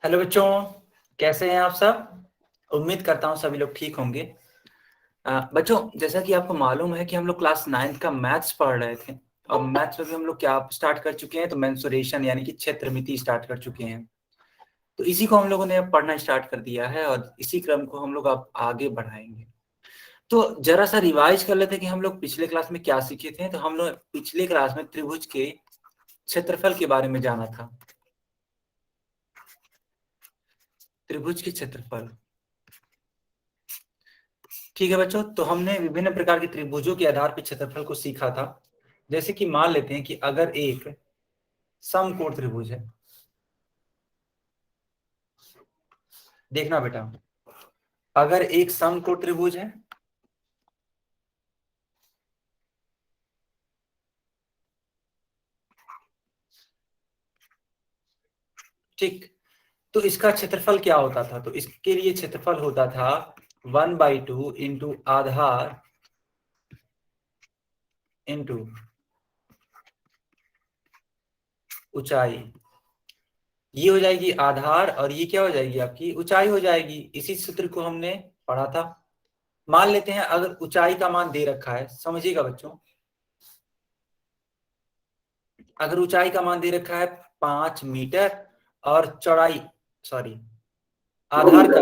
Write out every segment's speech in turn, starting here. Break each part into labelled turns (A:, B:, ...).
A: Hello बच्चों, कैसे हैं आप सब। उम्मीद करता हूँ सभी लोग ठीक होंगे। बच्चों, जैसा कि आपको मालूम है कि हम लोग क्लास 9th का मैथ्स पढ़ रहे थे और मैथ्स में भी हम लोग क्या स्टार्ट कर चुके हैं, तो मेंसुरेशन यानी कि क्षेत्रमिति स्टार्ट कर चुके हैं। तो इसी को हम लोगों ने अब पढ़ना स्टार्ट कर दिया है और इसी क्रम को हम लोग अब आगे बढ़ाएंगे। तो जरा सा रिवाइज कर लेते हैं कि हम लोग पिछले क्लास में क्या सीखे थे। तो हम लोग पिछले क्लास में त्रिभुज के क्षेत्रफल के बारे में जाना था। त्रिभुज के क्षेत्रफल, ठीक है बच्चों। तो हमने विभिन्न प्रकार के त्रिभुजों के आधार पर क्षेत्रफल को सीखा था। जैसे कि मान लेते हैं कि अगर एक समकोण त्रिभुज है, देखना बेटा, अगर एक समकोण त्रिभुज है, ठीक, तो इसका क्षेत्रफल क्या होता था। तो इसके लिए क्षेत्रफल होता था 1/2 इंटू आधार इंटू ऊंचाई। ये हो जाएगी आधार और ये क्या हो जाएगी, आपकी ऊंचाई हो जाएगी। इसी सूत्र को हमने पढ़ा था। मान लेते हैं अगर ऊंचाई का मान दे रखा है, समझिएगा बच्चों, अगर ऊंचाई का मान दे रखा है 5 मीटर और चौड़ाई, सॉरी, आधार का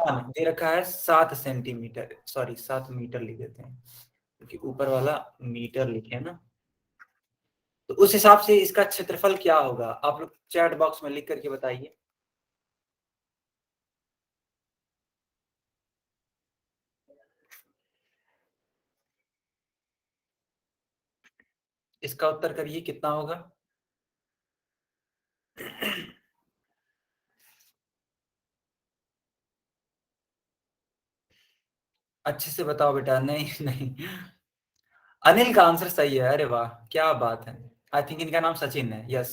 A: मान दे रखा है 7 सेंटीमीटर, सॉरी 7 मीटर लिख देते हैं क्योंकि ऊपर वाला मीटर लिखे है ना। तो उस हिसाब से इसका क्षेत्रफल क्या होगा, आप लोग चैट बॉक्स में लिख करके बताइए। इसका उत्तर करिए कितना होगा। अच्छे से बताओ बेटा। नहीं नहीं, अनिल का आंसर सही है। अरे वाह, क्या बात है। आई थिंक इनका नाम सचिन है। यस।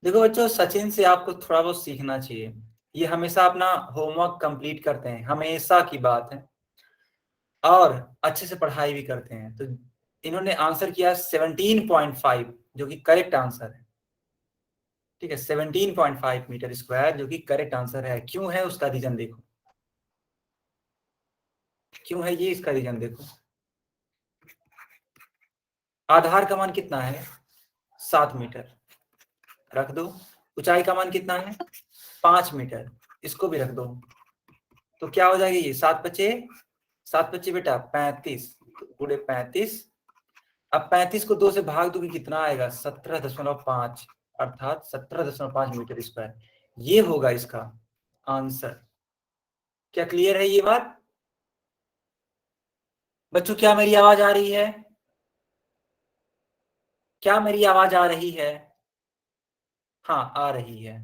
A: देखो बच्चों, सचिन से आपको थोड़ा बहुत सीखना चाहिए। ये हमेशा अपना होमवर्क कंप्लीट करते हैं, हमेशा की बात है, और अच्छे से पढ़ाई भी करते हैं। तो इन्होंने आंसर किया 17.5, जो कि करेक्ट आंसर है। ठीक है, 17.5 मीटर स्क्वायर, जो कि करेक्ट आंसर है। क्यों है उसका रीजन देखो, क्यों है ये, इसका रीजन देखो। आधार का मान कितना है, 7 मीटर, रख दो। ऊंचाई का मान कितना है, 5 मीटर, इसको भी रख दो। तो क्या हो जाएगा, ये 7 बचे बेटा 35, पूरे 35। अब 35 को 2 से भाग दोगे कितना आएगा, 17.5, अर्थात 17.5 मीटर स्क्वायर। ये होगा इसका आंसर। क्या क्लियर है ये बात बच्चों? क्या मेरी आवाज आ रही है? क्या मेरी आवाज आ रही है? हाँ, आ रही है।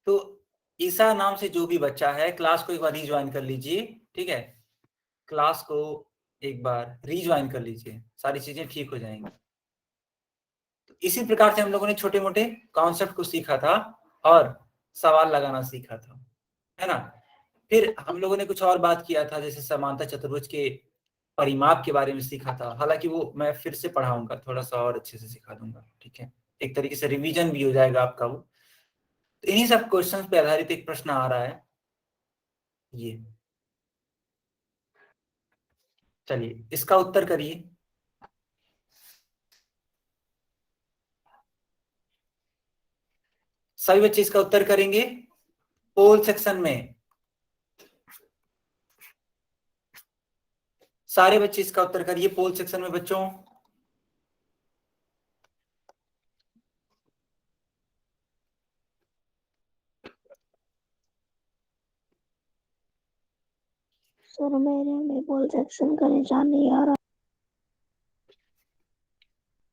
A: तो ईसा नाम से जो भी बच्चा है, क्लास को एक बार रिज्वाइन कर लीजिए। ठीक है, क्लास को एक बार रिज्वाइन कर लीजिए, सारी चीजें ठीक हो जाएंगी। तो इसी प्रकार से हम लोगों ने छोटे मोटे कॉन्सेप्ट को सीखा था और सवाल लगाना सीखा था, है ना। फिर हम लोगों ने कुछ और बात किया था, जैसे समांतर चतुर्भुज के परिमाप के बारे में सीखा था। हालांकि वो मैं फिर से पढ़ाऊंगा, थोड़ा सा और अच्छे से सिखा दूंगा। ठीक है, एक तरीके से रिवीजन भी हो जाएगा आपका वो। तो इन्हीं सब क्वेश्चंस पे आधारित एक प्रश्न आ रहा है ये। चलिए इसका उत्तर करिए। सभी बच्चे इसका उत्तर करेंगे पोल सेक्शन में। सारे बच्चे इसका उत्तर करिए पोल सेक्शन में बच्चों।
B: सर मेरे में पोल सेक्शन का निशान नहीं आ रहा।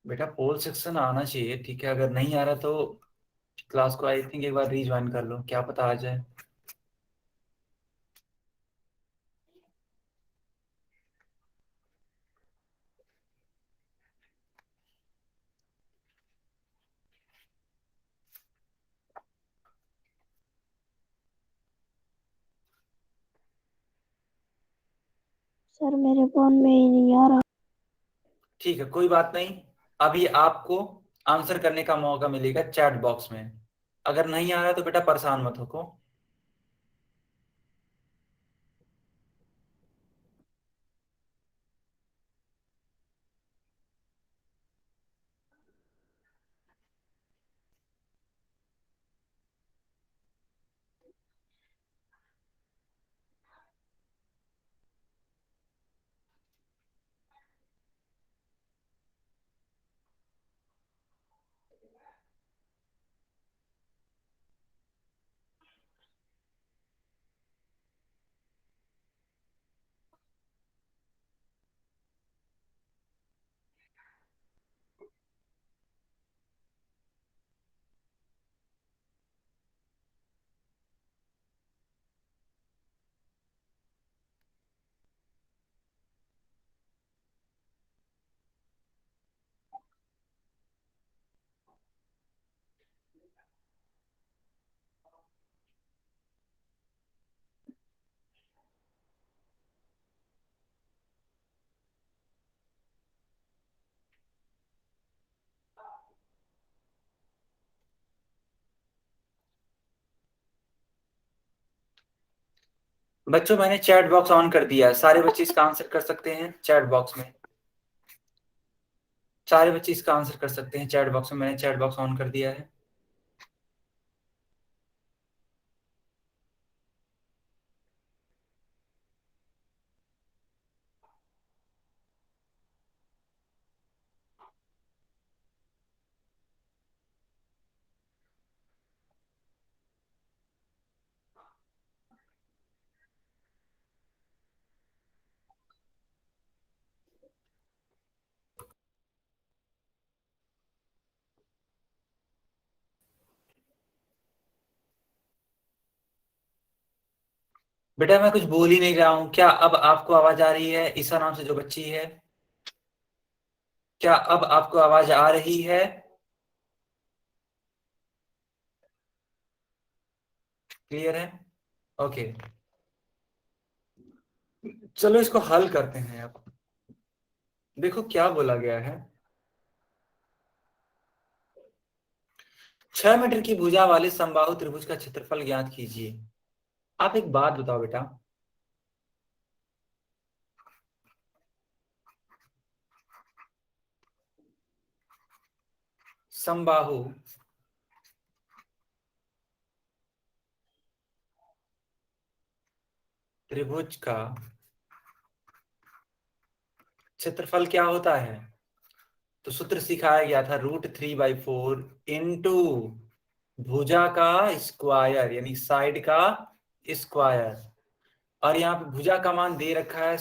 A: बेटा पोल सेक्शन आना चाहिए, ठीक है। अगर नहीं आ रहा तो क्लास को आई थिंक एक बार रीज्वाइन कर लो, क्या पता आ जाए।
B: सर मेरे फोन में ही नहीं आ रहा।
A: ठीक है, कोई बात नहीं। अभी आपको आंसर करने का मौका मिलेगा चैट बॉक्स में। अगर नहीं आ रहा तो बेटा परेशान मत हो। बच्चों मैंने चैट बॉक्स ऑन कर दिया है, सारे बच्चे इसका आंसर कर सकते हैं चैट बॉक्स में। सारे बच्चे इसका आंसर कर सकते हैं चैट बॉक्स में, मैंने चैट बॉक्स ऑन कर दिया है। बेटा मैं कुछ बोल ही नहीं रहा हूं, क्या अब आपको आवाज आ रही है? ईसा नाम से जो बच्ची है, क्या अब आपको आवाज आ रही है? क्लियर है? ओके, चलो इसको हल करते हैं अब। देखो क्या बोला गया है। 6 मीटर की भुजा वाले समबाहु त्रिभुज का क्षेत्रफल ज्ञात कीजिए। आप एक बात बताओ बेटा, समबाहु त्रिभुज का क्षेत्रफल क्या होता है? तो सूत्र सिखाया गया था √3/4 इंटू भुजा का स्क्वायर यानी साइड का स्क्वायर। और यहाँ पे भुजा का मान दे रखा है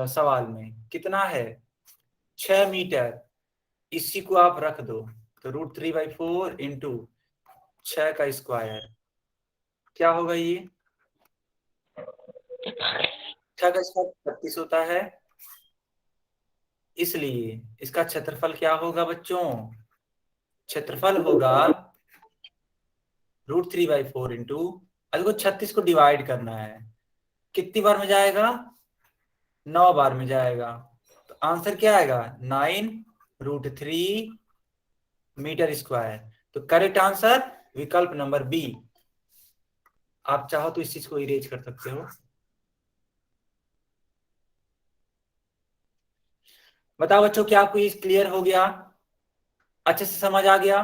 A: सवाल में कितना है? 6 मीटर। इसी को आप रख दो, तो √3/4 इंटू 6 का स्क्वायर क्या होगा ये? 6 का स्क्वायर 36 होता है। इसलिए इसका क्षेत्रफल क्या होगा बच्चों? क्षेत्रफल होगा √3/4 इंटू, अब देखो 36 को डिवाइड करना है, कितनी बार में जाएगा? 9 बार में जाएगा। तो आंसर क्या आएगा? 9√3 मीटर स्क्वायर। तो करेक्ट आंसर विकल्प नंबर बी। आप चाहो तो इस चीज को इरेज कर सकते हो। बताओ बच्चों, क्या आपको ये क्लियर हो गया? अच्छे से समझ आ गया?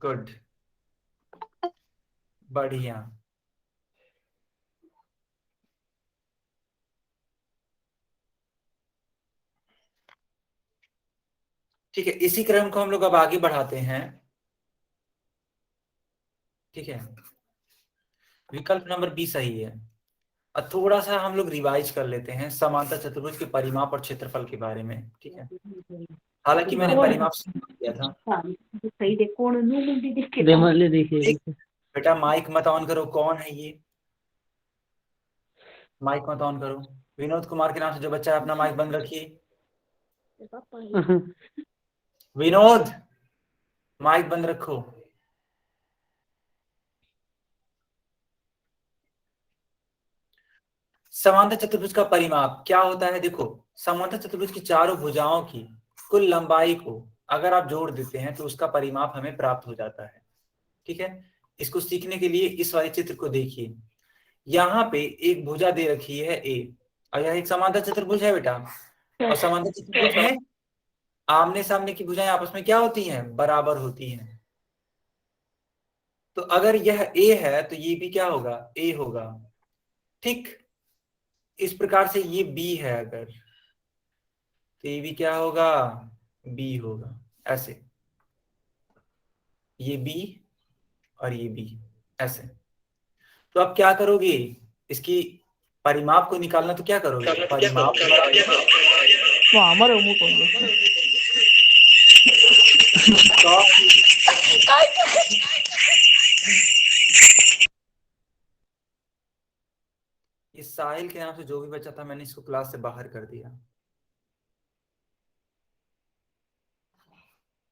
A: गुड, बढ़िया। ठीक है, इसी क्रम को हम लोग अब आगे बढ़ाते हैं। ठीक है, विकल्प नंबर बी सही है। अब थोड़ा सा हम लोग रिवाइज कर लेते हैं समांतर चतुर्भुज के परिमाप और क्षेत्रफल के बारे में। ठीक है, हालांकि मैंने परिमाप सिखा दिया था। बेटा माइक मत ऑन करो, कौन है ये? माइक मत ऑन करो। विनोद कुमार के नाम से जो बच्चा है अपना माइक बंद रखिए। विनोद, माइक बंद रखो। समांतर चतुर्भुज का परिमाप क्या होता है? देखो, समांतर चतुर्भुज की चारों भुजाओं की कुल लंबाई को अगर आप जोड़ देते हैं तो उसका परिमाप हमें प्राप्त हो जाता है। ठीक है, इसको सीखने के लिए इस वाले चित्र को देखिए। यहाँ पे एक भुजा दे रखी है ए, और यह एक समांतर चतुर्भुज है बेटा। और समांतर चतुर्भुज में आमने सामने की भुजाएं आपस में क्या होती हैं? बराबर होती हैं। तो अगर यह ए है तो ये भी क्या होगा? ए होगा। ठीक, इस प्रकार से ये बी है अगर, तो ये भी क्या होगा? बी होगा। ऐसे ये बी और ये बी, ऐसे। तो आप क्या करोगे? इसकी परिमाप को निकालना, तो क्या करोगे? परिमाप
C: हमारे मुंह कौन देखता है?
A: इस साहिल के नाम से जो भी बच्चा था मैंने इसको क्लास से बाहर कर दिया।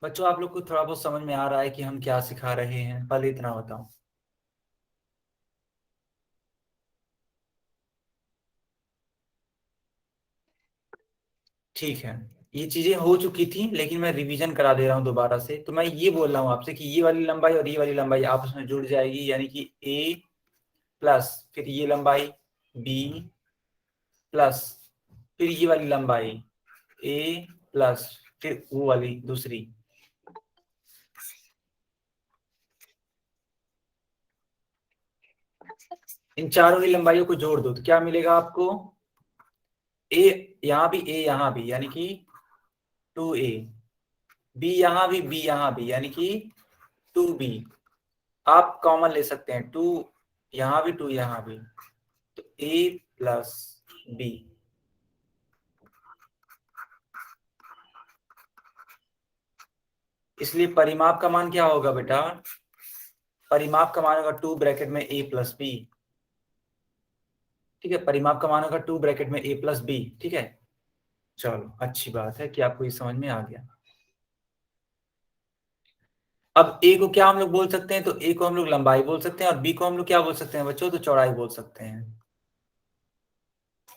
A: बच्चों, आप लोग को थोड़ा बहुत समझ में आ रहा है कि हम क्या सिखा रहे हैं? पहले इतना बताओ। ठीक है, ये चीजें हो चुकी थी लेकिन मैं रिवीजन करा दे रहा हूं दोबारा से। तो मैं ये बोल रहा हूं आपसे कि ये वाली लंबाई और ये वाली लंबाई आपस में जुड़ जाएगी, यानी कि ए प्लस फिर ये लंबाई बी प्लस फिर ये वाली लंबाई ए प्लस फिर वो वाली दूसरी। इन चारों ही लंबाइयों को जोड़ दो तो क्या मिलेगा आपको? ए यहां भी, ए यहां भी, यानी कि 2a, बी यहां भी, बी यहां भी, यानी कि 2b। आप कॉमन ले सकते हैं, 2 यहां भी, 2 यहां भी, तो a प्लस बी। इसलिए परिमाप का मान क्या होगा बेटा? परिमाप का मान होगा 2 ब्रैकेट में a प्लस बी। ठीक है, परिमाप का मान होगा 2 ब्रैकेट में a प्लस बी। ठीक है, चलो अच्छी बात है कि आपको ये समझ में आ गया। अब a को क्या हम लोग बोल सकते हैं? तो a को हम लोग लंबाई बोल सकते हैं और b को हम लोग क्या बोल सकते हैं बच्चों? तो चौड़ाई बोल सकते हैं।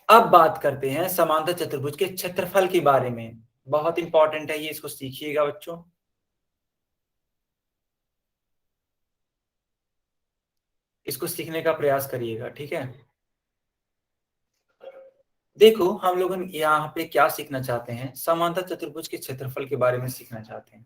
A: अब बात करते हैं समांतर चतुर्भुज के क्षेत्रफल के बारे में। बहुत इंपॉर्टेंट है ये, इसको सीखिएगा बच्चों। इसको सीखने का प्रयास करिएगा, ठीक है। देखो, हम लोग यहाँ पे क्या सीखना चाहते हैं? समांतर चतुर्भुज के क्षेत्रफल के बारे में सीखना चाहते हैं।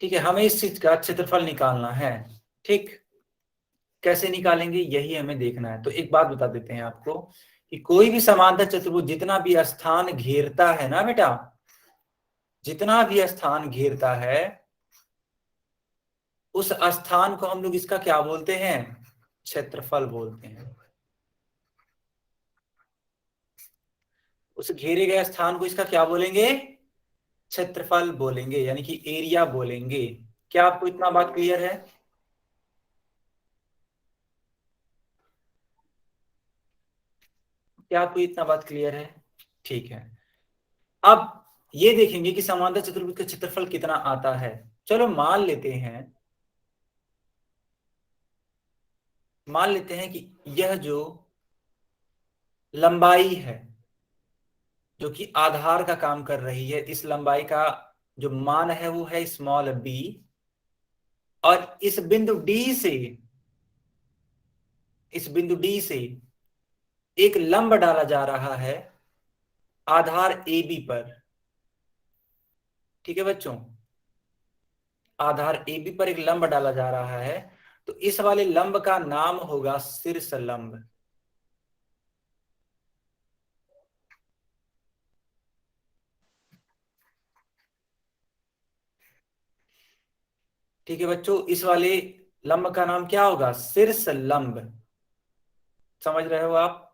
A: ठीक है, हमें इस चीज का क्षेत्रफल निकालना है। ठीक, कैसे निकालेंगे यही हमें देखना है। तो एक बात बता देते हैं आपको कि कोई भी समांतर चतुर्भुज जितना भी स्थान घेरता है ना बेटा, जितना भी स्थान घेरता है उस स्थान को हम लोग इसका क्या बोलते हैं? क्षेत्रफल बोलते हैं। उस घेरे गए स्थान को इसका क्या बोलेंगे? क्षेत्रफल बोलेंगे, यानी कि एरिया बोलेंगे। क्या आपको इतना बात क्लियर है? क्या आपको इतना बात क्लियर है? ठीक है, अब ये देखेंगे कि समांतर चतुर्भुज का क्षेत्रफल कितना आता है। चलो मान लेते हैं कि यह जो लंबाई है जो कि आधार का काम कर रही है, इस लंबाई का जो मान है वो है स्मॉल बी, और इस बिंदु डी से एक लंब डाला जा रहा है आधार ए बी पर। ठीक है बच्चों, आधार ए बी पर एक लंब डाला जा रहा है, तो इस वाले लंब का नाम होगा शीर्ष लंब। ठीक है बच्चों, इस वाले लंब का नाम क्या होगा? शीर्ष लंब। समझ रहे हो आप?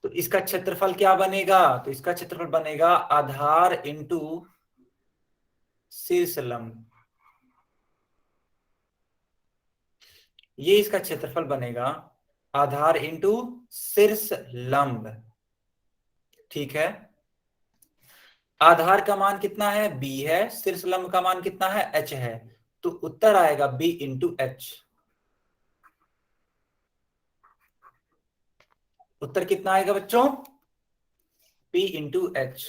A: तो इसका क्षेत्रफल क्या बनेगा? तो इसका क्षेत्रफल बनेगा आधार इंटू शीर्ष लंब। ये इसका क्षेत्रफल बनेगा आधार इंटू शीर्ष लंब। ठीक है, आधार का मान कितना है, b है, शीर्ष लंब का मान कितना है, h है, तो उत्तर आएगा b इंटू एच। उत्तर कितना आएगा बच्चों, p इंटू एच।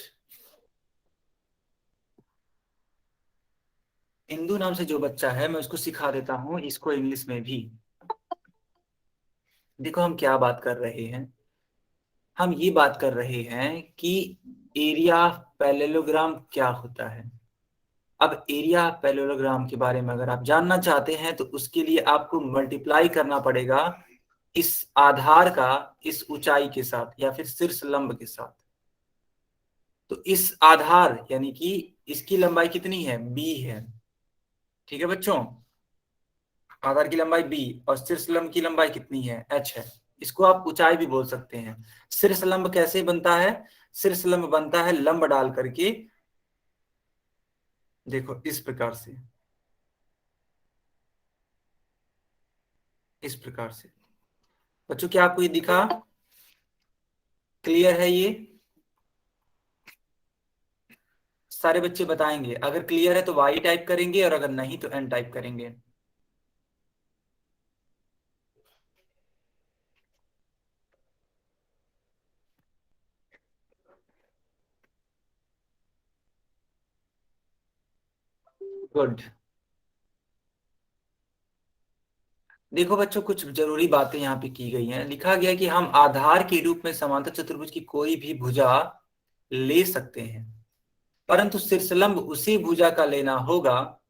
A: इंदु नाम से जो बच्चा है मैं उसको सिखा देता हूं इसको इंग्लिश में भी। देखो हम क्या बात कर रहे हैं, हम ये बात कर रहे हैं कि एरिया पैरेललोग्राम क्या होता है। अब एरिया पैरेललोग्राम के बारे में अगर आप जानना चाहते हैं तो उसके लिए आपको मल्टीप्लाई करना पड़ेगा इस आधार का इस ऊंचाई के साथ या फिर शीर्ष लंब के साथ। तो इस आधार यानी कि इसकी लंबाई कितनी है, b है। ठीक है बच्चों, आधार की लंबाई b और शीर्ष लंब की लंबाई कितनी है, h है। इसको आप ऊंचाई भी बोल सकते हैं। शीर्ष लंब कैसे बनता है, शीर्ष लंब बनता है लंब डाल करके, देखो इस प्रकार से, इस प्रकार से। बच्चों क्या आपको ये दिखा, क्लियर है ये? सारे बच्चे बताएंगे, अगर क्लियर है तो y टाइप करेंगे और अगर नहीं तो n टाइप करेंगे। गुड। देखो बच्चों कुछ जरूरी बातें यहाँ पे की गई हैं। लिखा गया है कि हम आधार के रूप में समांतर चतुर्भुज की कोई भी भुजा ले सकते हैं, परंतु शीर्षलंब उसी भुजा का लेना होगा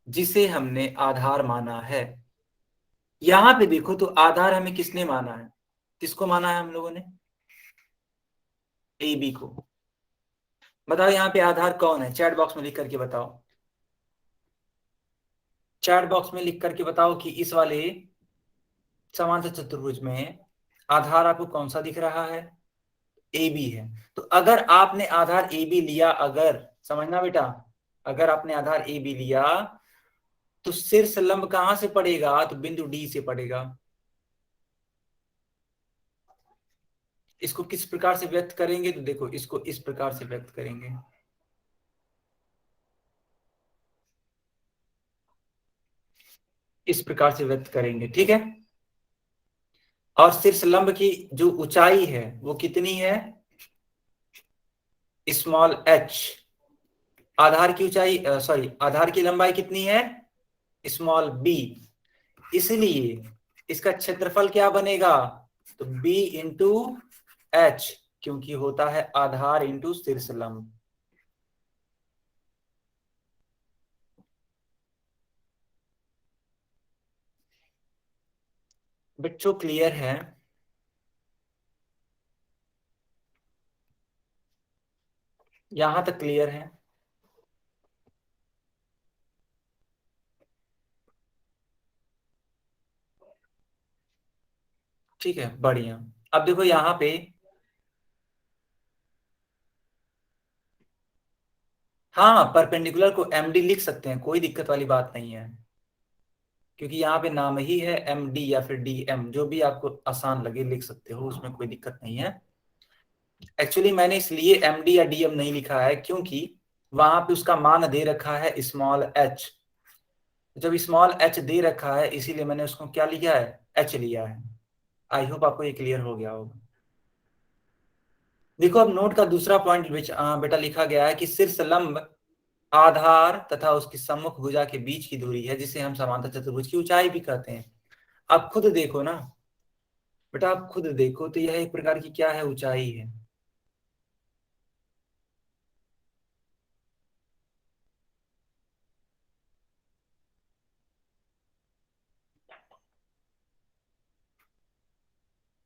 A: जिसे हमने आधार माना है। यहाँ पे देखो तो आधार हमें किसने माना है, किसको माना है हम लोगों ने, ए बी को। बताओ यहाँ पे आधार कौन है, चैट बॉक्स में लिख करके बताओ, चैट बॉक्स में लिख करके बताओ कि इस वाले समांतर चतुर्भुज में आधार आपको कौन सा दिख रहा है, ए बी है। तो अगर आपने आधार ए बी लिया, अगर समझना बेटा, अगर आपने आधार ए बी लिया तो शीर्ष लंब कहां से पड़ेगा, तो बिंदु डी से पड़ेगा। इसको किस प्रकार से व्यक्त करेंगे, तो देखो इसको इस प्रकार से व्यक्त करेंगे, इस प्रकार से व्यक्त करेंगे। ठीक है, और शीर्ष लंब की जो ऊंचाई है वो कितनी है, स्मॉल h। आधार की ऊंचाई सॉरी आधार की लंबाई कितनी है, स्मॉल b। इसलिए इसका क्षेत्रफल क्या बनेगा, तो b इंटू एच, क्योंकि होता है आधार इंटू शीर्ष लंब। बच्चों क्लियर है? यहां तक क्लियर है? ठीक है, बढ़िया। अब देखो यहाँ पे, हाँ परपेंडिकुलर को एमडी लिख सकते हैं, कोई दिक्कत वाली बात नहीं है, क्योंकि यहाँ पे नाम ही है एमडी या फिर डीएम, जो भी आपको आसान लगे लिख सकते हो, उसमें कोई दिक्कत नहीं है। एक्चुअली मैंने इसलिए एमडी या डीएम नहीं लिखा है क्योंकि वहां पे उसका मान दे रखा है स्मॉल एच। जब स्मॉल एच दे रखा है इसीलिए मैंने उसको क्या लिया है, एच लिया है। आई होप आपको ये क्लियर हो गया होगा। देखो अब नोट का दूसरा पॉइंट बेटा लिखा गया है कि शीर्ष लंब आधार तथा उसकी सम्मुख भुजा के बीच की दूरी है, जिसे हम समांतर चतुर्भुज की ऊंचाई भी कहते हैं। आप खुद देखो ना बेटा, आप खुद देखो तो यह एक प्रकार की क्या है, ऊंचाई है।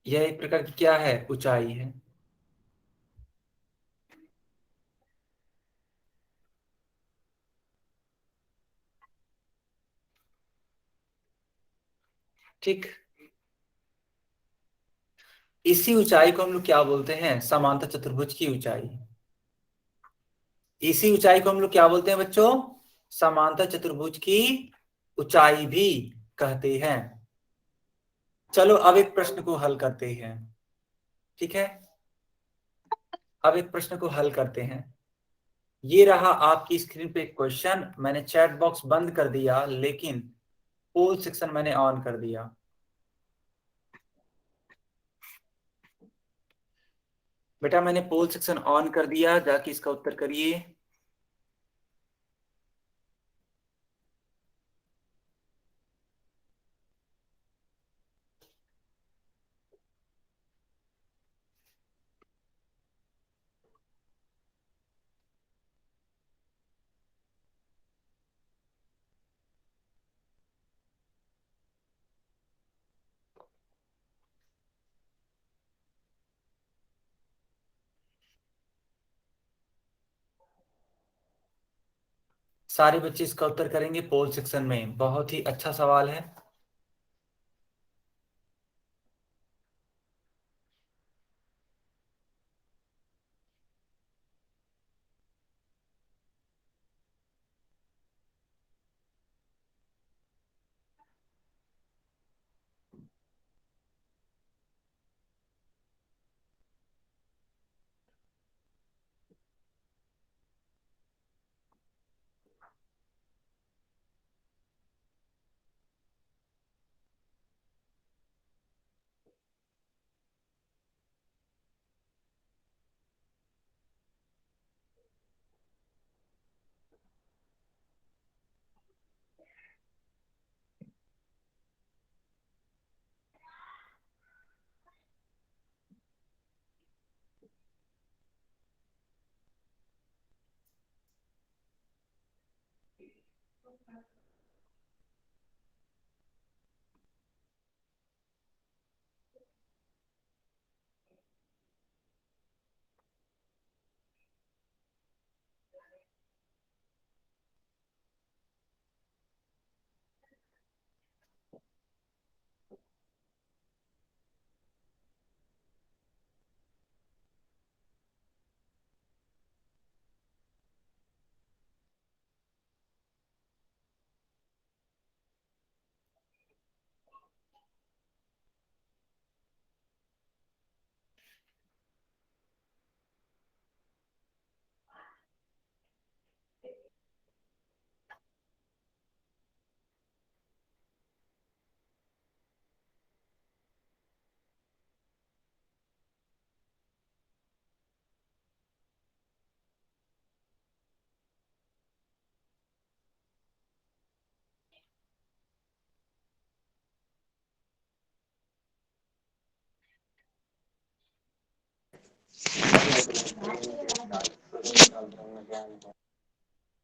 A: यह एक प्रकार की क्या है, ऊंचाई है। ठीक, इसी ऊंचाई को हम लोग क्या बोलते हैं, समांतर चतुर्भुज की ऊंचाई। इसी ऊंचाई को हम लोग क्या बोलते हैं बच्चों, समांतर चतुर्भुज की ऊंचाई भी कहते हैं। चलो अब एक प्रश्न को हल करते हैं, ठीक है। अब एक प्रश्न को हल करते हैं। ये रहा आपकी स्क्रीन पे क्वेश्चन। मैंने चैट बॉक्स बंद कर दिया, लेकिन पोल सेक्शन मैंने ऑन कर दिया। बेटा मैंने पोल सेक्शन ऑन कर दिया, जाके इसका उत्तर करिए। सारे बच्चे इसका उत्तर करेंगे पोल सेक्शन में। बहुत ही अच्छा सवाल है।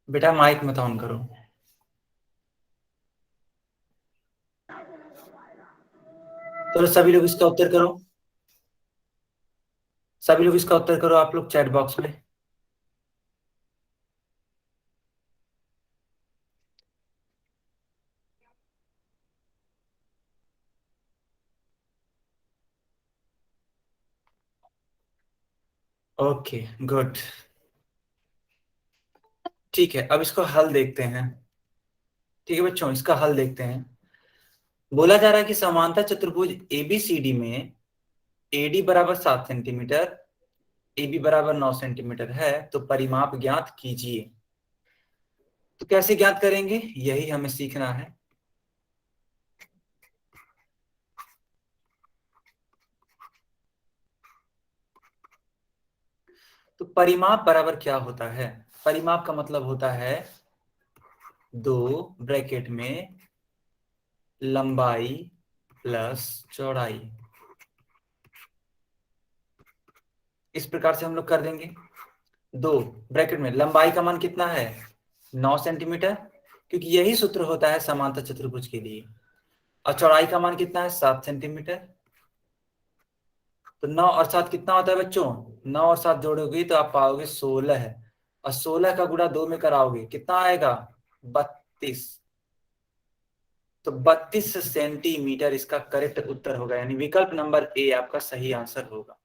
A: बेटा माइक मत ऑन करो। तो सभी लोग इसका उत्तर करो। सभी लोग इसका उत्तर करो आप लोग चैट बॉक्स में। Okay good. ठीक है, अब इसको हल देखते हैं। ठीक है बच्चों, इसका हल देखते हैं। बोला जा रहा है कि समांतर चतुर्भुज एबीसीडी में एडी बराबर 7 सेंटीमीटर, एबी बराबर 9 सेंटीमीटर है, तो परिमाप ज्ञात कीजिए। तो कैसे ज्ञात करेंगे, यही हमें सीखना है। तो परिमाप बराबर क्या होता है? परिमाप का मतलब होता है दो ब्रैकेट में लंबाई प्लस चौड़ाई। इस प्रकार से हम लोग कर देंगे। दो ब्रैकेट में लंबाई का मान कितना है? 9 सेंटीमीटर, क्योंकि यही सूत्र होता है समांतर चतुर्भुज के लिए। और चौड़ाई का मान कितना है? 7 सेंटीमीटर। तो 9 और 7 कितना होता है बच्चों? 9 और 7 जोड़ोगे तो आप पाओगे 16 है। और 16 का गुणा 2 में कराओगे कितना आएगा? 32। तो 32 सेंटीमीटर इसका करेक्ट उत्तर होगा, यानी विकल्प नंबर ए आपका सही आंसर होगा।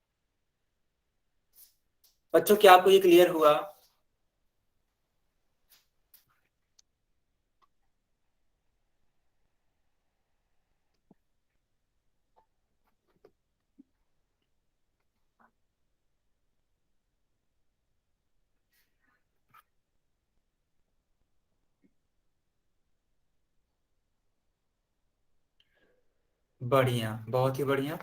A: बच्चों क्या आपको ये क्लियर हुआ? बढ़िया, बहुत ही बढ़िया।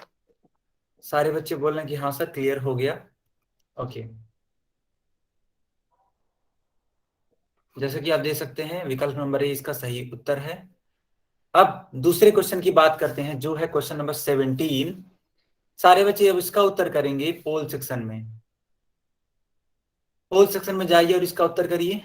A: सारे बच्चे बोल रहे हैं कि हाँ सर क्लियर हो गया। ओके, जैसे कि आप देख सकते हैं विकल्प नंबर ए इसका सही उत्तर है। अब दूसरे क्वेश्चन की बात करते हैं जो है क्वेश्चन नंबर 17। सारे बच्चे अब इसका उत्तर करेंगे पोल सेक्शन में। पोल सेक्शन में जाइए और इसका उत्तर करिए।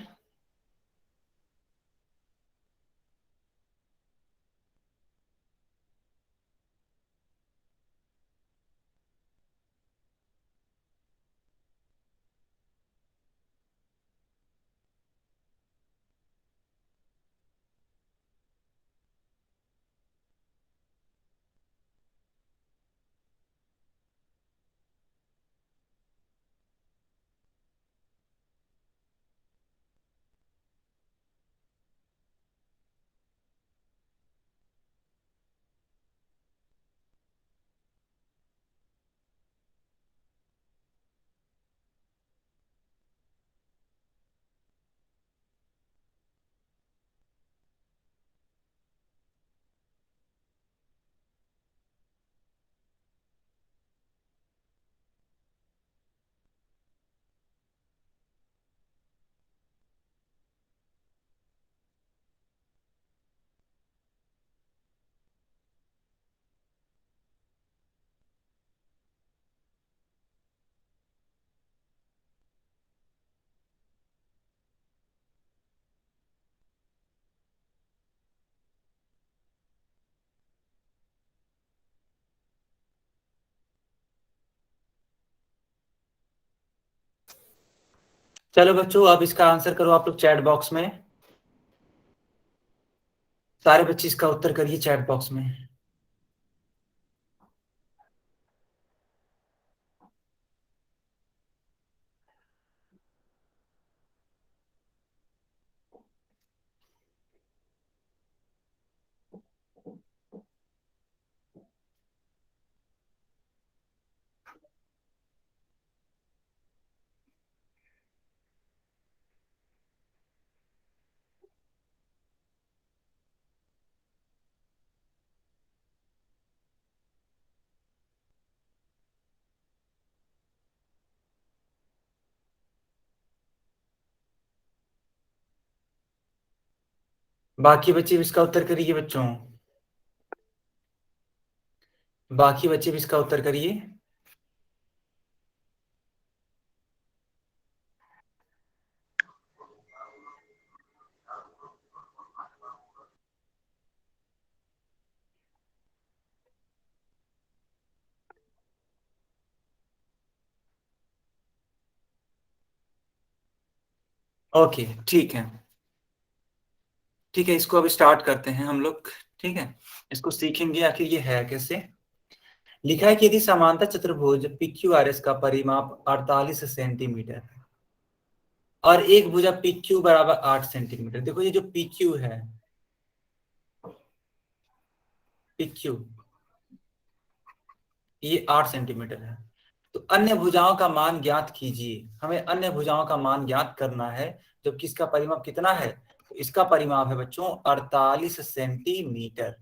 A: चलो बच्चों, अब इसका आंसर करो आप लोग चैट बॉक्स में। सारे बच्चे इसका उत्तर करिए चैट बॉक्स में। बाकी बच्चे भी इसका उत्तर करिए बच्चों। बाकी बच्चे भी इसका उत्तर करिए। ओके, ठीक है। ठीक है, इसको अब स्टार्ट करते हैं हम लोग। ठीक है, इसको सीखेंगे आखिर ये है कैसे। लिखा है कि यदि समांतर चतुर्भुज PQRS का परिमाप 48 सेंटीमीटर है और एक भुजा PQ बराबर 8 सेंटीमीटर। देखो ये जो PQ है, PQ ये 8 सेंटीमीटर है। तो अन्य भुजाओं का मान ज्ञात कीजिए। हमें अन्य भुजाओं का मान ज्ञात करना है, जबकि इसका परिमाप कितना है। तो इसका परिमाप है बच्चों 48 सेंटीमीटर।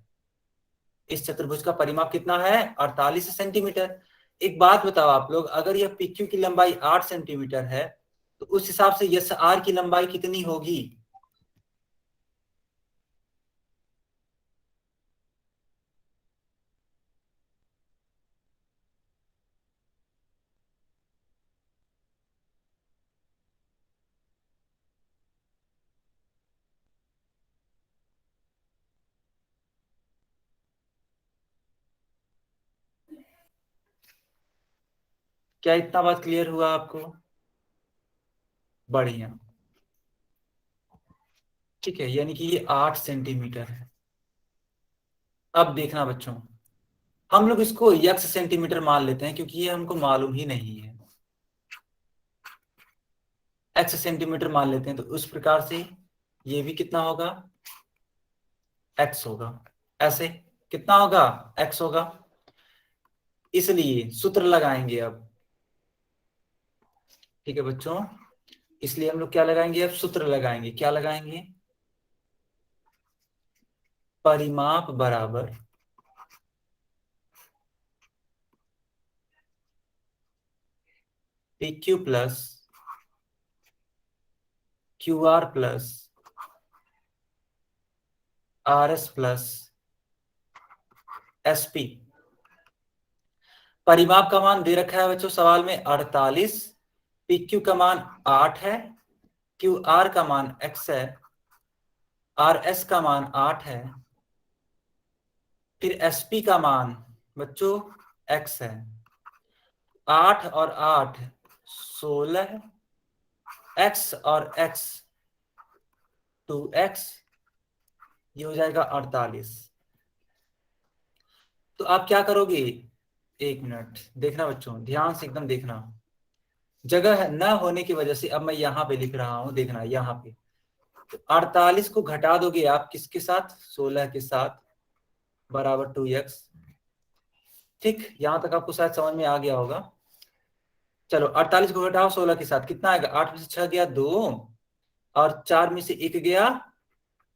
A: इस चतुर्भुज का परिमाप कितना है, 48 सेंटीमीटर। एक बात बताओ आप लोग, अगर यह PQ की लंबाई 8 सेंटीमीटर है तो उस हिसाब से SR की लंबाई कितनी होगी। क्या इतना बात क्लियर हुआ आपको। बढ़िया, ठीक है, यानी कि ये 8 सेंटीमीटर है। अब देखना बच्चों, हम लोग इसको x सेंटीमीटर मान लेते हैं क्योंकि ये हमको मालूम ही नहीं है। x सेंटीमीटर मान लेते हैं, तो उस प्रकार से ये भी कितना होगा, x होगा। ऐसे कितना होगा, x होगा। इसलिए सूत्र लगाएंगे अब। ठीक है बच्चों, इसलिए हम लोग क्या लगाएंगे, अब सूत्र लगाएंगे। क्या लगाएंगे, परिमाप बराबर P Q plus Q R plus R S plus S P. परिमाप का मान दे रखा है बच्चों सवाल में 48। पी क्यू का मान 8 है, क्यू आर का मान x है, आर एस का मान 8 है, फिर एस पी का मान बच्चों x है। 8 और 8 16, x और x 2x, ये हो जाएगा 48। तो आप क्या करोगे, एक मिनट देखना बच्चों, ध्यान से एकदम देखना। जगह न होने की वजह से अब मैं यहां पे लिख रहा हूं, देखना यहां पे। तो 48 को घटा दोगे आप किसके साथ, 16 के साथ, बराबर 2x। ठीक, यहां तक आपको शायद समझ में आ गया होगा। चलो 48 को घटाओ 16 के साथ, कितना आएगा, 8 में से 6 गया 2, और 4 में से 1 गया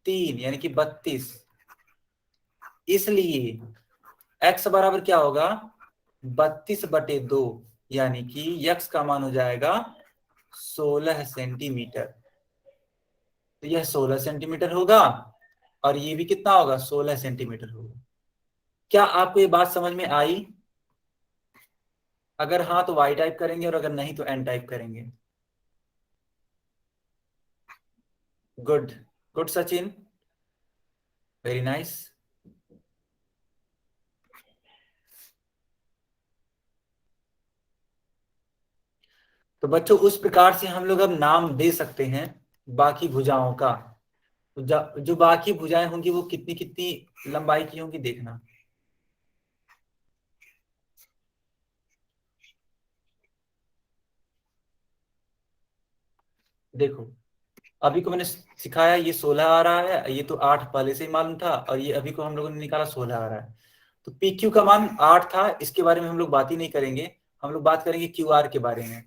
A: 3, यानी कि 32। इसलिए x बराबर क्या होगा, 32/2, यानी कि x का मान हो जाएगा 16 सेंटीमीटर। तो यह 16 सेंटीमीटर होगा, और ये भी कितना होगा, 16 सेंटीमीटर होगा। क्या आपको ये बात समझ में आई? अगर हाँ तो y टाइप करेंगे, और अगर नहीं तो n टाइप करेंगे। Good, good Sachin, very nice. तो बच्चों उस प्रकार से हम लोग अब नाम दे सकते हैं बाकी भुजाओं का। तो जो बाकी भुजाएं होंगी वो कितनी कितनी लंबाई की होंगी, देखना। देखो अभी को मैंने सिखाया, ये 16 आ रहा है, ये तो 8 पहले से ही मालूम था, और ये अभी को हम लोगों ने निकाला 16 आ रहा है। तो पी क्यू का मान 8 था, इसके बारे में हम लोग बात ही नहीं करेंगे, हम लोग बात करेंगे क्यू आर के बारे में।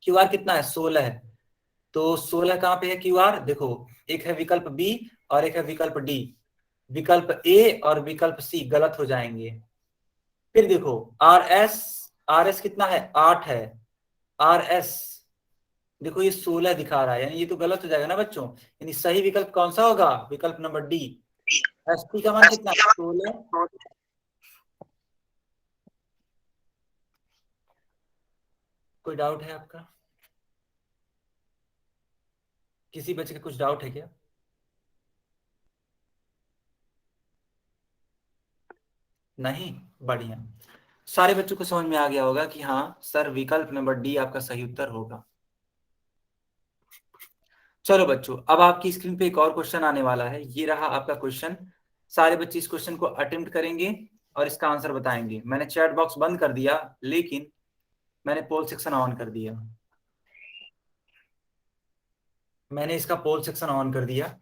A: क्यू आर कितना है, 16 है। तो 16 कहाँ पे है क्यू आर, देखो एक है विकल्प बी और एक है विकल्प डी। विकल्प ए और विकल्प सी गलत हो जाएंगे। फिर देखो आर एस कितना है, 8 है। आर एस देखो ये 16 दिखा रहा है, यानी ये तो गलत हो जाएगा ना बच्चों। यानी सही विकल्प कौन सा होगा, विकल्प नंबर डी। एस पी का मान कितना है, 16। कोई डाउट है आपका, किसी बच्चे का कुछ डाउट है क्या? नहीं, बढ़िया। सारे बच्चों को समझ में आ गया होगा कि हाँ सर विकल्प नंबर डी आपका सही उत्तर होगा। चलो बच्चों, अब आपकी स्क्रीन पे एक और क्वेश्चन आने वाला है, ये रहा आपका क्वेश्चन। सारे बच्चे इस क्वेश्चन को अटेम्प्ट करेंगे और इसका आंसर बताएंगे। मैंने चैट बॉक्स बंद कर दिया, लेकिन मैंने पोल सेक्शन ऑन कर दिया। मैंने इसका पोल सेक्शन ऑन कर दिया।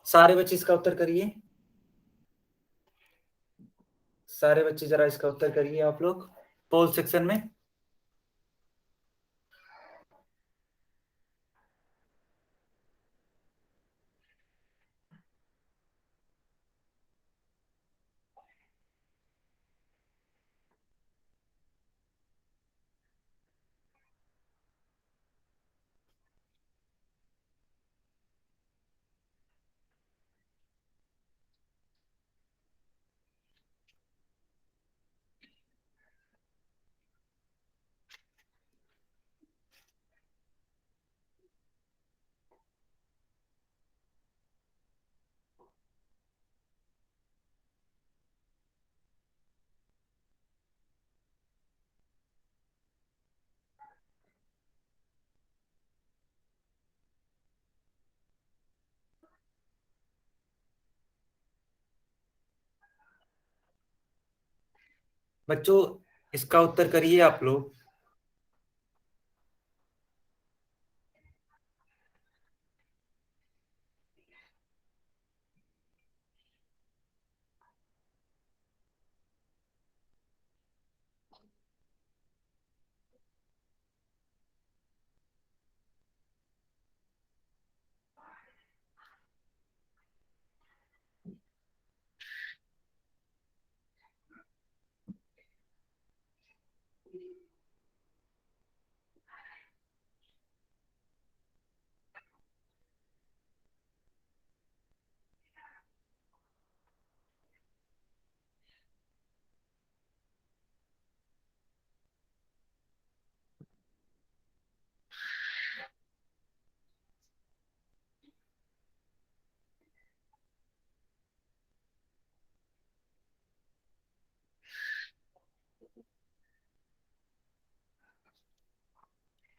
A: सारे बच्चे इसका उत्तर करिए, सारे बच्चे जरा इसका उत्तर करिए आप लोग पोल सेक्शन में। बच्चों इसका उत्तर करिए आप लोग।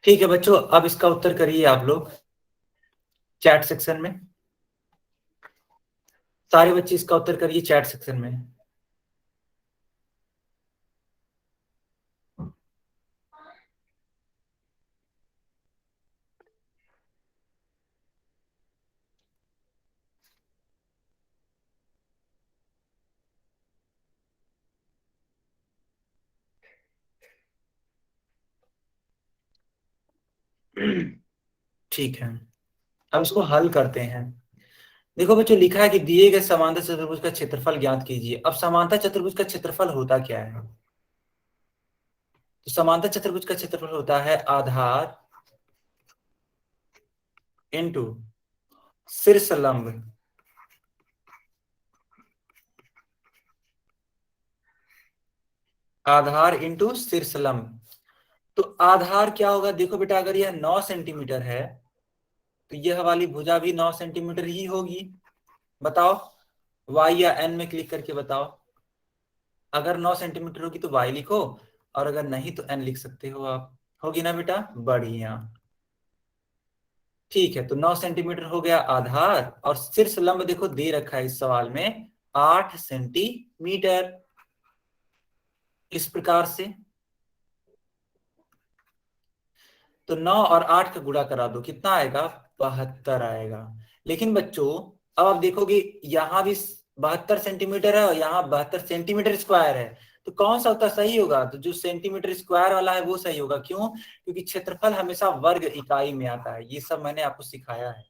A: ठीक है बच्चों, अब इसका उत्तर करिए आप लोग चैट सेक्शन में। सारे बच्चे इसका उत्तर करिए चैट सेक्शन में। ठीक है, अब इसको हल करते हैं। देखो बच्चों, लिखा है कि दिए गए समांतर चतुर्भुज का क्षेत्रफल ज्ञात कीजिए। अब समांतर चतुर्भुज का क्षेत्रफल होता क्या है? तो समांतर चतुर्भुज का क्षेत्रफल होता है आधार इंटू शीर्ष लंब आधार इंटू शीर्ष लंब। तो आधार क्या होगा? देखो बेटा, अगर यह 9 सेंटीमीटर है तो यह वाली भुजा भी 9 सेंटीमीटर ही होगी। बताओ, y या n में क्लिक करके बताओ। अगर 9 सेंटीमीटर होगी तो y लिखो, और अगर नहीं तो n लिख सकते हो आप। होगी ना बेटा? बढ़िया। ठीक है, तो 9 सेंटीमीटर हो गया आधार, और शीर्ष लंब देखो दे रखा है इस सवाल में 8 सेंटीमीटर। इस प्रकार से तो 9 और 8 का गुणा करा दो, कितना आएगा? 72 आएगा। लेकिन बच्चों, अब आप देखोगे यहां भी 72 सेंटीमीटर है और यहाँ 72 सेंटीमीटर स्क्वायर है। तो कौन सा उत्तर सही होगा? तो जो सेंटीमीटर स्क्वायर वाला है वो सही होगा। क्यों? क्योंकि क्षेत्रफल हमेशा वर्ग इकाई में आता है। ये सब मैंने आपको सिखाया है।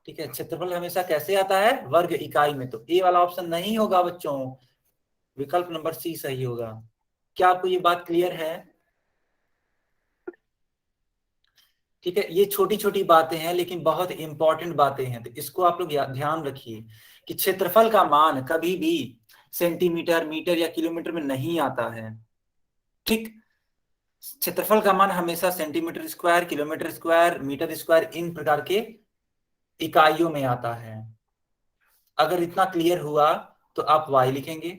A: ठीक है, क्षेत्रफल हमेशा कैसे आता है? वर्ग इकाई में। तो ए वाला ऑप्शन नहीं होगा बच्चों, विकल्प नंबर सी सही होगा। क्या आपको ये बात क्लियर है? ठीक है, ये छोटी छोटी बातें हैं लेकिन बहुत इंपॉर्टेंट बातें हैं, तो इसको आप लोग ध्यान रखिए कि क्षेत्रफल का मान कभी भी सेंटीमीटर, मीटर या किलोमीटर में नहीं आता है। ठीक, क्षेत्रफल का मान हमेशा centimetre square, kilometre square, metre square, इन प्रकार के इकाइयों में आता है। अगर इतना क्लियर हुआ तो आप y लिखेंगे।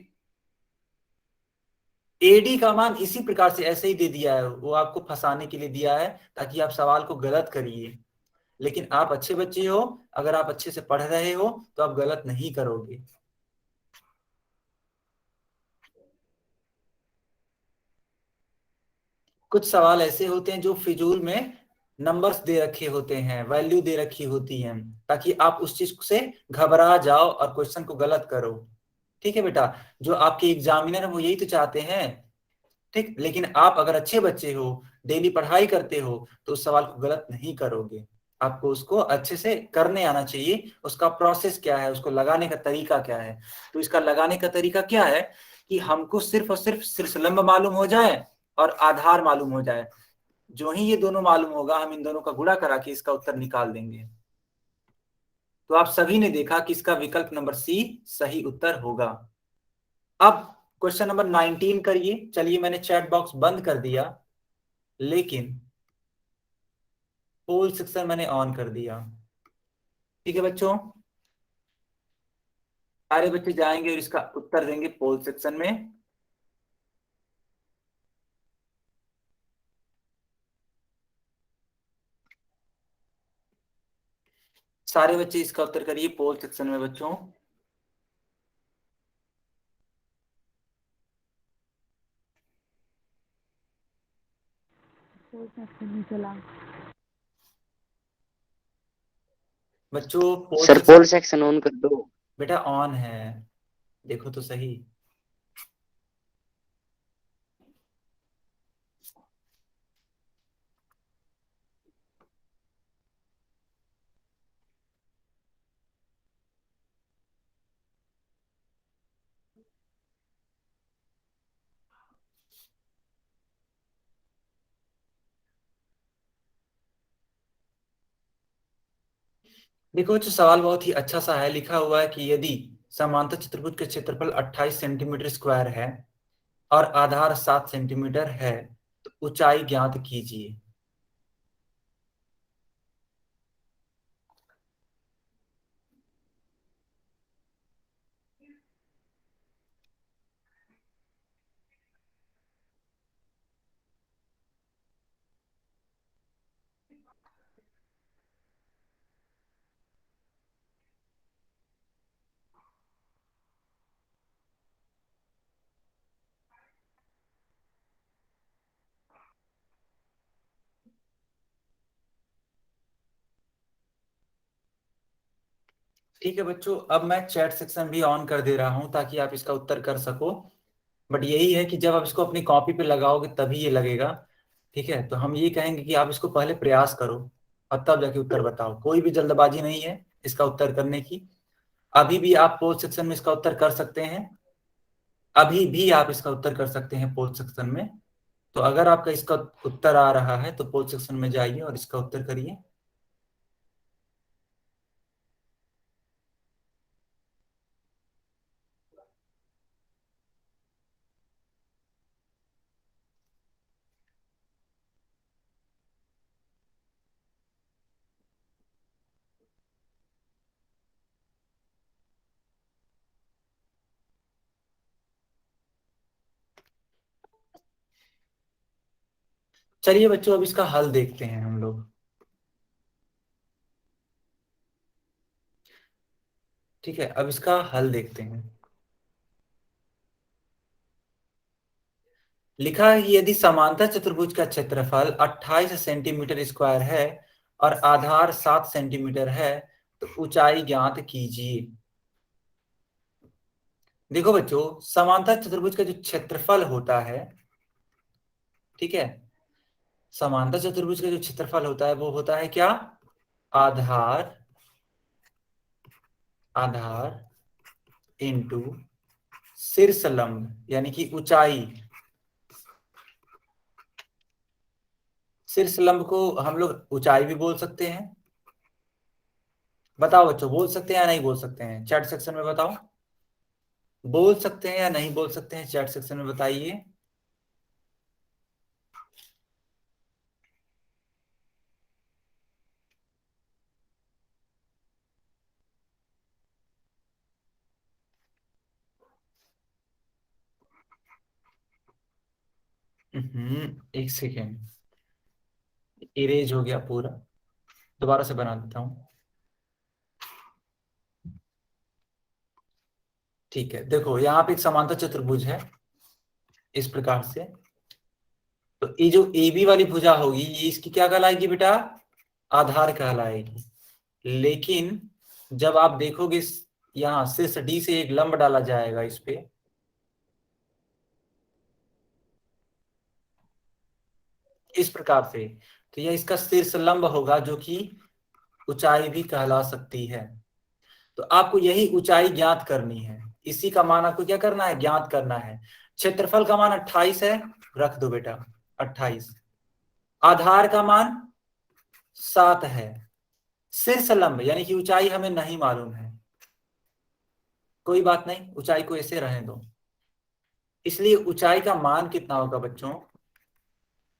A: एडी का मान इसी प्रकार से ऐसे ही दे दिया है, वो आपको फंसाने के लिए दिया है ताकि आप सवाल को गलत करिए। लेकिन आप अच्छे बच्चे हो, अगर आप अच्छे से पढ़ रहे हो तो आप गलत नहीं करोगे। कुछ सवाल ऐसे होते हैं जो फिजूल में नंबर्स दे रखे होते हैं, वैल्यू दे रखी होती है, ताकि आप उस चीज से घबरा जाओ और क्वेश्चन को गलत करो। ठीक है बेटा, जो आपके एग्जामिनर है वो यही तो चाहते हैं। ठीक, लेकिन आप अगर अच्छे बच्चे हो, डेली पढ़ाई करते हो, तो उस सवाल को गलत नहीं करोगे। आपको उसको अच्छे से करने आना चाहिए। उसका प्रोसेस क्या है, उसको लगाने का तरीका क्या है? तो इसका लगाने का तरीका क्या है कि हमको सिर्फ और सिर्फ शीर्षलंब मालूम हो जाए और आधार मालूम हो जाए। जो ही ये दोनों मालूम होगा, हम इन दोनों का गुणा करा के इसका उत्तर निकाल देंगे। तो आप सभी ने देखा कि इसका विकल्प नंबर सी सही उत्तर होगा। अब क्वेश्चन नंबर 19 करिए। चलिए, मैंने चैट बॉक्स बंद कर दिया, लेकिन पोल सेक्शन मैंने ऑन कर दिया। ठीक है बच्चों, सारे बच्चे जाएंगे और इसका उत्तर देंगे पोल सेक्शन में। सारे बच्चे इसका उत्तर करिए पोल सेक्शन में बच्चों।
C: चला
A: बच्चों pole
D: sir
A: section
D: pole section on कर दो।
A: बेटा ऑन है, देखो तो सही। देखो, जो सवाल बहुत ही अच्छा सा है। लिखा हुआ है कि यदि समांतर चतुर्भुज का क्षेत्रफल 28 सेंटीमीटर स्क्वायर है और आधार 7 सेंटीमीटर है, तो ऊंचाई ज्ञात कीजिए। ठीक है बच्चों, अब मैं चैट सेक्शन भी ऑन कर दे रहा हूं ताकि आप इसका उत्तर कर सको। बट यही है कि जब आप इसको अपनी कॉपी पे लगाओगे तभी ये लगेगा। ठीक है, तो हम ये कहेंगे कि आप इसको पहले प्रयास करो और तब जाके उत्तर बताओ। कोई भी जल्दबाजी नहीं है इसका उत्तर करने की। अभी भी आप पोस्ट सेक्शन में इसका उत्तर कर सकते हैं, अभी भी आप इसका उत्तर कर सकते हैं पोस्ट सेक्शन में। तो अगर आपका इसका उत्तर आ रहा है तो पोस्ट सेक्शन में जाइए और इसका उत्तर करिए। चलिए बच्चों, अब इसका हल देखते हैं हम लोग। ठीक है, अब इसका हल देखते हैं। लिखा है कि यदि समांतर चतुर्भुज का क्षेत्रफल 28 सेंटीमीटर स्क्वायर है और आधार 7 सेंटीमीटर है तो ऊंचाई ज्ञात कीजिए। देखो बच्चों, समांतर चतुर्भुज का जो क्षेत्रफल होता है, ठीक है, समांतर चतुर्भुज का जो क्षेत्रफल होता है वो होता है क्या? आधार, आधार इंटू शीर्ष लंब यानी कि ऊंचाई। शीर्ष लंब को हम लोग ऊंचाई भी बोल सकते हैं। बताओ बच्चों, बोल सकते हैं या नहीं बोल सकते हैं? चैट सेक्शन में बताओ, बोल सकते हैं या नहीं बोल सकते हैं? चैट सेक्शन में बताइए। एक सेकेंड, इरेज हो गया पूरा, दोबारा से बना देता हूं। ठीक है, देखो यहाँ पे एक समांतर चतुर्भुज है इस प्रकार से। तो ये जो ए बी वाली भुजा होगी ये इसकी क्या कहलाएगी बेटा? आधार कहलाएगी। लेकिन जब आप देखोगे यहाँ शीर्ष डी से एक लंब डाला जाएगा इस पे, इस प्रकार से, तो यह इसका शीर्ष लंब होगा जो कि ऊंचाई भी कहला सकती है। तो आपको यही ऊंचाई ज्ञात करनी है, इसी का मान आपको क्या करना है? ज्ञात करना है। क्षेत्रफल का मान 28 है, रख दो बेटा 28। आधार का मान 7 है। शीर्ष लंब यानी कि ऊंचाई हमें नहीं मालूम है, कोई बात नहीं, ऊंचाई को ऐसे रहने दो। इसलिए ऊंचाई का मान कितना होगा बच्चों?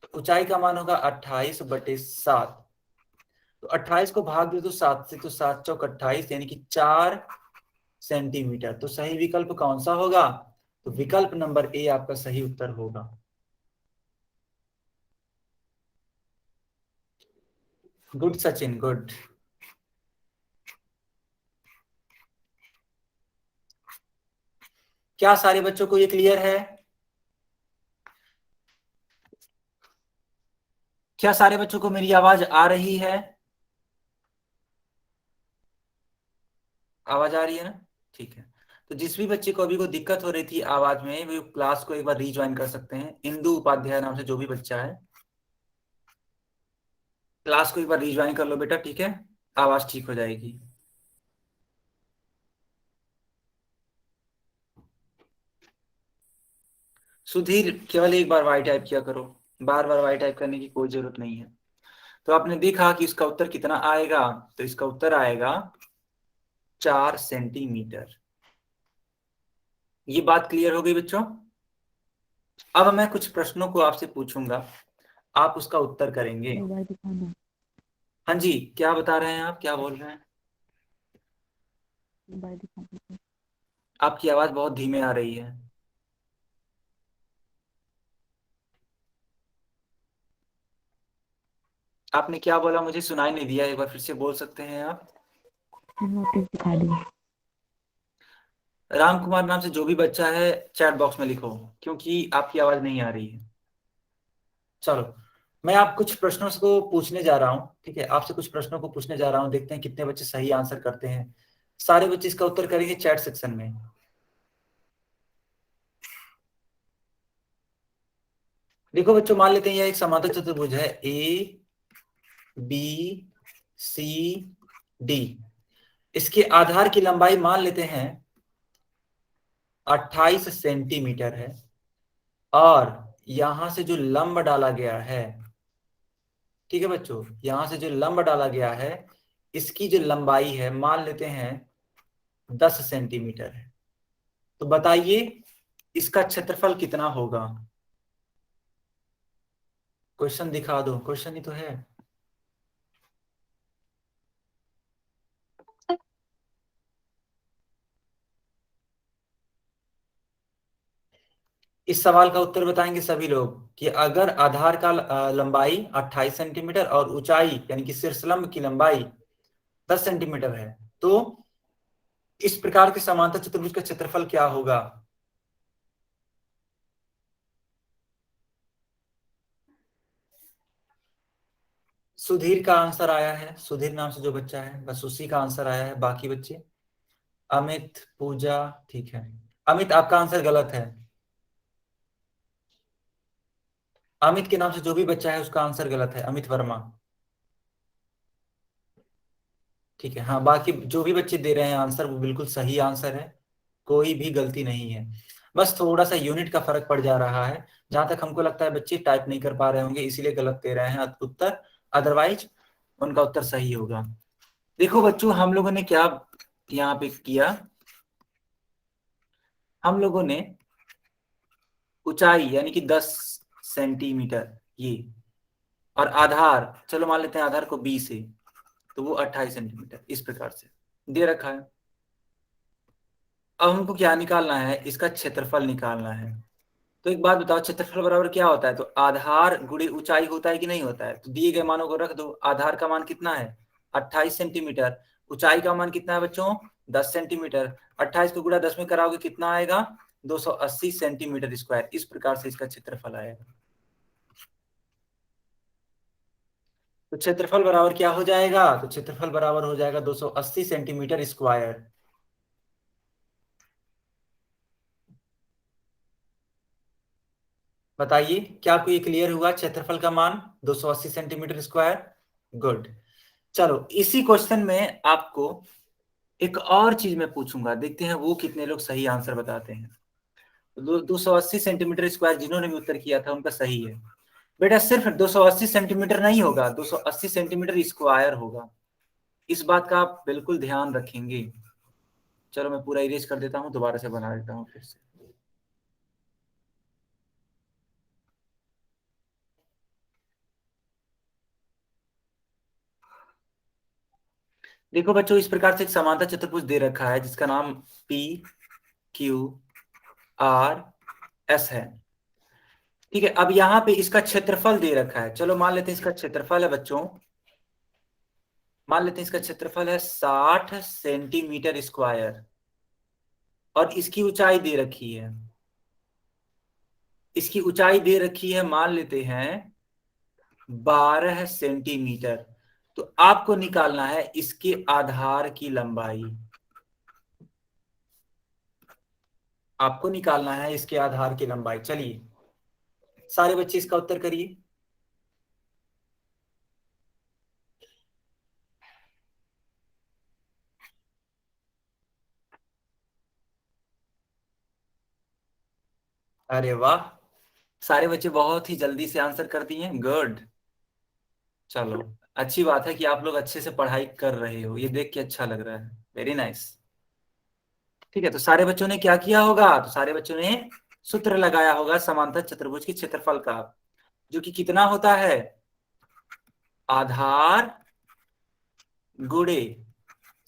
A: तो ऊंचाई का मान होगा 28/7। तो 28 को भाग दो तो 7 से, तो 7 चौक 28 यानी कि 4 सेंटीमीटर। तो सही विकल्प कौन सा होगा? तो विकल्प नंबर ए आपका सही उत्तर होगा। Good Sachin, good. क्या सारे बच्चों को ये क्लियर है? क्या सारे बच्चों को मेरी आवाज आ रही है? आवाज आ रही है ना? ठीक है। तो जिस भी बच्चे को अभी को दिक्कत हो रही थी आवाज में, वो क्लास को एक बार रीज्वाइन कर सकते हैं। इंदु उपाध्याय नाम से जो भी बच्चा है, क्लास को एक बार रीज्वाइन कर लो बेटा, ठीक है? आवाज ठीक हो जाएगी। सुधीर, केवल एक बार वाई टाइप किया करो, बार बार वाई टाइप करने की कोई जरूरत नहीं है। तो आपने देखा कि इसका उत्तर कितना आएगा? तो इसका उत्तर आएगा 4 सेंटीमीटर। ये बात क्लियर हो गई बच्चों? अब मैं कुछ प्रश्नों को आपसे पूछूंगा, आप उसका उत्तर करेंगे। हाँ जी, क्या बता रहे हैं आप, क्या बोल रहे हैं? आपकी आवाज बहुत धीमे आ रही है। आपने क्या बोला? मुझे सुनाई नहीं दिया, एक बार फिर से बोल सकते हैं आप?
B: नोटिस दिखा दी।
A: राम कुमार नाम से जो भी बच्चा है चैट बॉक्स में लिखो, क्योंकि आपकी आवाज नहीं आ रही है। चलो, मैं आप कुछ प्रश्नों को पूछने जा रहा हूँ, ठीक है? आपसे कुछ प्रश्नों को पूछने जा रहा हूँ, देखते हैं कितने बच्चे सही आंसर करते हैं। सारे बच्चे इसका उत्तर करेंगे चैट सेक्शन में। देखो बच्चों, मान लेते हैं यह एक समांतर चतुर्भुज है, ए बी सी डी। इसके आधार की लंबाई मान लेते हैं 28 सेंटीमीटर है, और यहां से जो लंब डाला गया है, ठीक है बच्चों, यहां से जो लंब डाला गया है इसकी जो लंबाई है मान लेते हैं 10 सेंटीमीटर है। तो बताइए इसका क्षेत्रफल कितना होगा? क्वेश्चन दिखा दो, क्वेश्चन ही तो है। इस सवाल का उत्तर बताएंगे सभी लोग कि अगर आधार का लंबाई 28 सेंटीमीटर और ऊंचाई यानी कि शीर्षलंब की लंबाई 10 सेंटीमीटर है, तो इस प्रकार के समांतर चतुर्भुज का क्षेत्रफल क्या होगा? सुधीर का आंसर आया है, सुधीर नाम से जो बच्चा है बस उसी का आंसर आया है। बाकी बच्चे अमित, पूजा, ठीक है। अमित आपका आंसर गलत है। अमित के नाम से जो भी बच्चा है उसका आंसर गलत है, अमित वर्मा। ठीक है, हाँ, बाकी जो भी बच्चे दे रहे हैं आंसर वो बिल्कुल सही आंसर है, कोई भी गलती नहीं है। बस थोड़ा सा यूनिट का फर्क पड़ जा रहा है, जहां तक हमको लगता है बच्चे टाइप नहीं कर पा रहे होंगे इसीलिए गलत दे रहे हैं उत्तर, अदरवाइज उनका उत्तर सही होगा। देखो बच्चों, हम लोगों ने क्या यहाँ पे किया, हम लोगों ने ऊंचाई यानी कि 10 सेंटीमीटर ये, और आधार चलो मान लेते हैं आधार को 20 से, तो वो 28 सेंटीमीटर इस प्रकार से दे रखा है। अब हमको क्या निकालना है? इसका क्षेत्रफल निकालना है। तो एक बात बताओ, क्षेत्रफल बराबर क्या होता है? तो आधार गुणे ऊंचाई होता है कि नहीं होता है? तो दिए गए मानों को रख दो। आधार का मान कितना है? 28 सेंटीमीटर। ऊंचाई का मान कितना है बच्चों? 10 सेंटीमीटर। 28 को गुणा 10 में कराओगे कितना आएगा? 280 सेंटीमीटर स्क्वायर। इस प्रकार से इसका क्षेत्रफल आएगा। तो क्षेत्रफल बराबर क्या हो जाएगा? तो क्षेत्रफल बराबर हो जाएगा 280 सेंटीमीटर स्क्वायर। बताइए क्या आपको ये क्लियर हुआ? क्षेत्रफल का मान 280 सेंटीमीटर स्क्वायर। गुड। चलो इसी क्वेश्चन में आपको एक और चीज मैं पूछूंगा, देखते हैं वो कितने लोग सही आंसर बताते हैं। 280 सेंटीमीटर स्क्वायर जिन्होंने भी उत्तर किया था उनका सही है। बेटा सिर्फ 280 सेंटीमीटर नहीं होगा, 280 सेंटीमीटर स्क्वायर होगा। इस बात का आप बिल्कुल ध्यान रखेंगे। चलो मैं पूरा इरेज कर देता हूँ, दोबारा से बना देता हूँ फिर से। देखो बच्चों, इस प्रकार से एक समांतर चतुर्भुज दे रखा है जिसका नाम पी क्यू आर एस है। ठीक है, अब यहाँ पे इसका क्षेत्रफल दे रखा है। चलो मान लेते हैं इसका क्षेत्रफल है बच्चों, मान लेते हैं इसका क्षेत्रफल है 60 सेंटीमीटर स्क्वायर, और इसकी ऊंचाई दे रखी है, इसकी ऊंचाई दे रखी है मान लेते हैं 12 सेंटीमीटर। तो आपको निकालना है इसके आधार की लंबाई, आपको निकालना है इसके आधार की लंबाई। चलिए सारे बच्चे इसका उत्तर करिए। अरे वाह, सारे बच्चे बहुत ही जल्दी से आंसर कर दिए। गुड। चलो अच्छी बात है कि आप लोग अच्छे से पढ़ाई कर रहे हो, ये देख के अच्छा लग रहा है। Very nice. ठीक है, तो सारे बच्चों ने क्या किया होगा? तो सारे बच्चों ने सूत्र लगाया होगा समांतर चतुर्भुज की क्षेत्रफल का, जो कि कितना होता है? आधार गुणे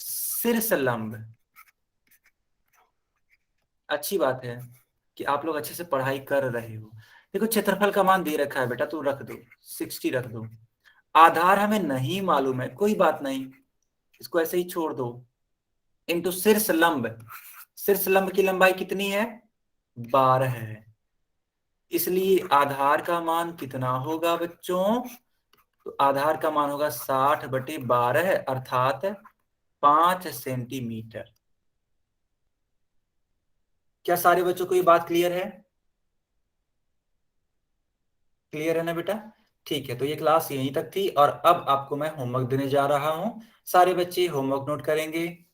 A: शीर्ष लंब। अच्छी बात है कि आप लोग अच्छे से पढ़ाई कर रहे हो। देखो क्षेत्रफल का मान दे रखा है बेटा, तो रख दो 60 रख दो। आधार हमें नहीं मालूम है, कोई बात नहीं, इसको ऐसे ही छोड़ दो। इंटू शीर्ष लंब, शीर्ष लंब की लंबाई कितनी है? 12 है। इसलिए आधार का मान कितना होगा बच्चों? तो आधार का मान होगा 60/12, अर्थात 5 सेंटीमीटर। क्या सारे बच्चों को ये बात क्लियर है? क्लियर है ना बेटा? ठीक है, तो ये क्लास यहीं तक थी और अब आपको मैं होमवर्क देने जा रहा हूं। सारे बच्चे होमवर्क नोट करेंगे।